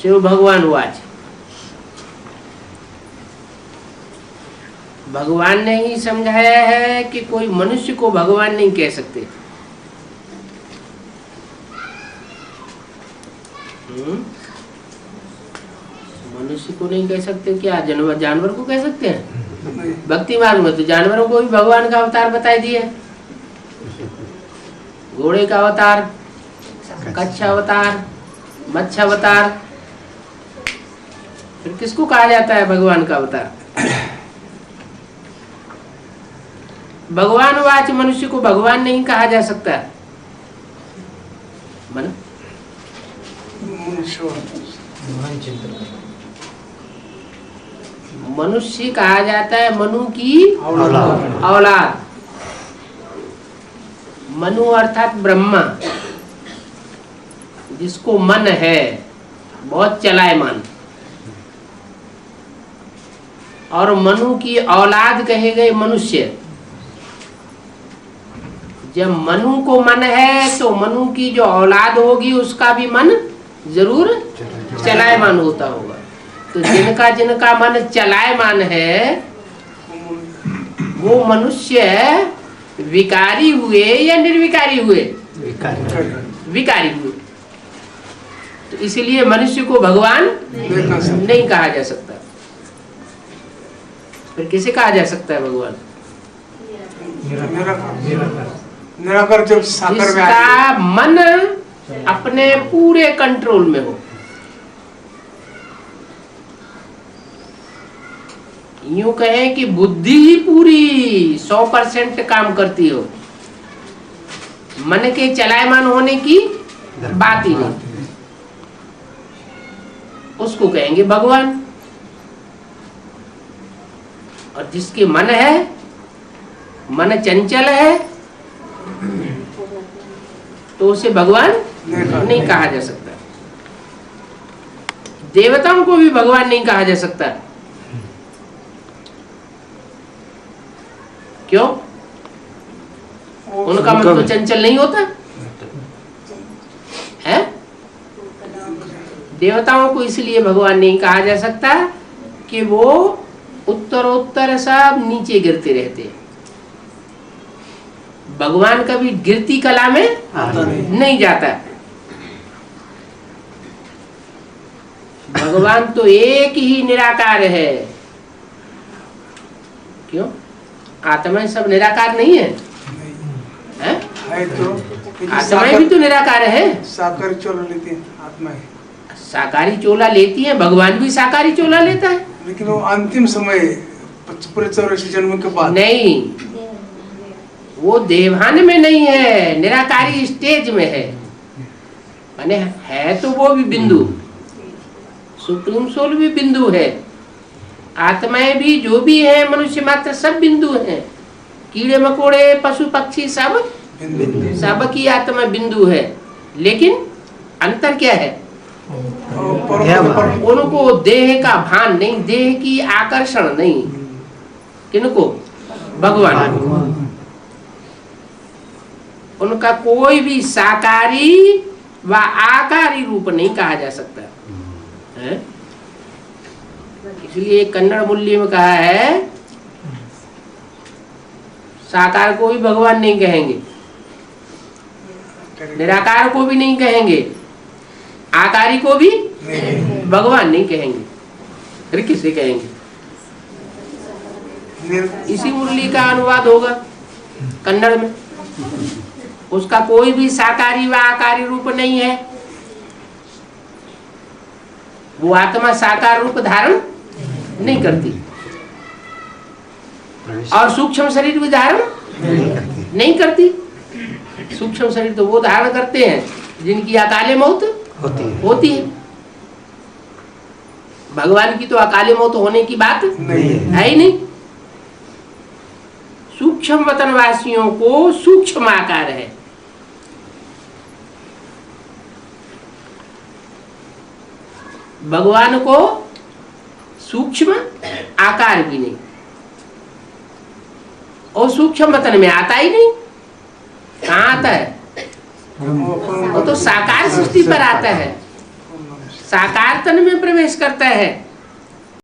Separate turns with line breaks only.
शिव भगवान वाच, भगवान ने ही समझाया है कि कोई मनुष्य को भगवान नहीं कह सकते। मनुष्य को नहीं कह सकते, क्या जानवर को कह सकते हैं? भक्ति मार्ग में तो जानवरों को भी भगवान का अवतार बताई दिया है। घोड़े का अवतार, कच्छ अवतार, मत्स्य अवतार, फिर किसको कहा जाता है भगवान का अवतार? भगवान वाच मनुष्य को भगवान नहीं कहा जा सकता। मन मनुष्य कहा जाता है मनु की औलाद। मनु अर्थात ब्रह्मा, जिसको मन है, बहुत चलायमान, और मनु की औलाद कहे गए मनुष्य। जब मनु को मन है तो मनु की जो औलाद होगी उसका भी मन जरूर चलायमान होता होगा। तो जिनका जिनका मन चलायमान है वो मनुष्य विकारी हुए या निर्विकारी हुए? विकारी हुए। तो इसलिए मनुष्य को भगवान नहीं कहा जा सकता। फिर किसे कहा जा सकता है भगवान?
निराकार, जब साकार में
जिसका मन अपने पूरे कंट्रोल में हो। यूं कहें कि बुद्धि ही पूरी 100% काम करती हो, मन के चलायमान होने की बात ही नहीं, उसको कहेंगे भगवान। और जिसके मन है, मन चंचल है, तो उसे भगवान नहीं कहा जा सकता। देवताओं को भी भगवान नहीं कहा जा सकता। क्यों? उनका मन तो चंचल नहीं होता है। देवताओं को इसलिए भगवान नहीं कहा जा सकता कि वो उत्तरोत्तर सब नीचे गिरते रहते हैं। भगवान कभी गिरती कला में नहीं जाता। भगवान तो एक ही निराकार है। क्यों? आत्माएं सब निराकार नहीं है, है?
तो
आत्माएं भी तो निराकार है।
साकारी चोला लेती है आत्माएं,
साकारी चोला लेती है, भगवान भी साकारी चोला लेता है।
लेकिन वो अंतिम समय पूरे 84 जन्म के बाद
नहीं, वो देवान में नहीं है, निराकारी स्टेज में है। माने है तो वो भी बिंदु, सुप्रीम सोल भी बिंदु है, आत्माएं भी जो भी है, मनुष्य मात्र सब बिंदु हैं। कीड़े मकोड़े पशु पक्षी सब की आत्मा बिंदु है। लेकिन अंतर क्या है? उनको देह का भान नहीं, देह की आकर्षण नहीं। किनको? भगवान। उनका कोई भी साकारी व आकारी रूप नहीं कहा जा सकता है। इसलिए कन्नड़ मूल्य में कहा है, साकार को भी भगवान नहीं कहेंगे, निराकार को भी नहीं कहेंगे, आकारी को भी भगवान नहीं कहेंगे। फिर किसे कहेंगे? इसी मुरली का अनुवाद होगा कन्नड़ में। उसका कोई भी साकारी व आकारी रूप नहीं है। वो आत्मा साकार रूप धारण नहीं करती और सूक्ष्म शरीर भी धारण नहीं करती। सूक्ष्म शरीर तो वो धारण करते हैं जिनकी अकाले मौत होती है। भगवान की तो अकाले मौत होने की बात है ही नहीं। सूक्ष्म वतन वासियों को सूक्ष्म आकार है। भगवान को सूक्ष्म आकार भी नहीं, और सूक्ष्म वतन में आता ही नहीं। कहाँ आता है? वो तो साकार सृष्टि पर आता है। साकार तन में प्रवेश करता है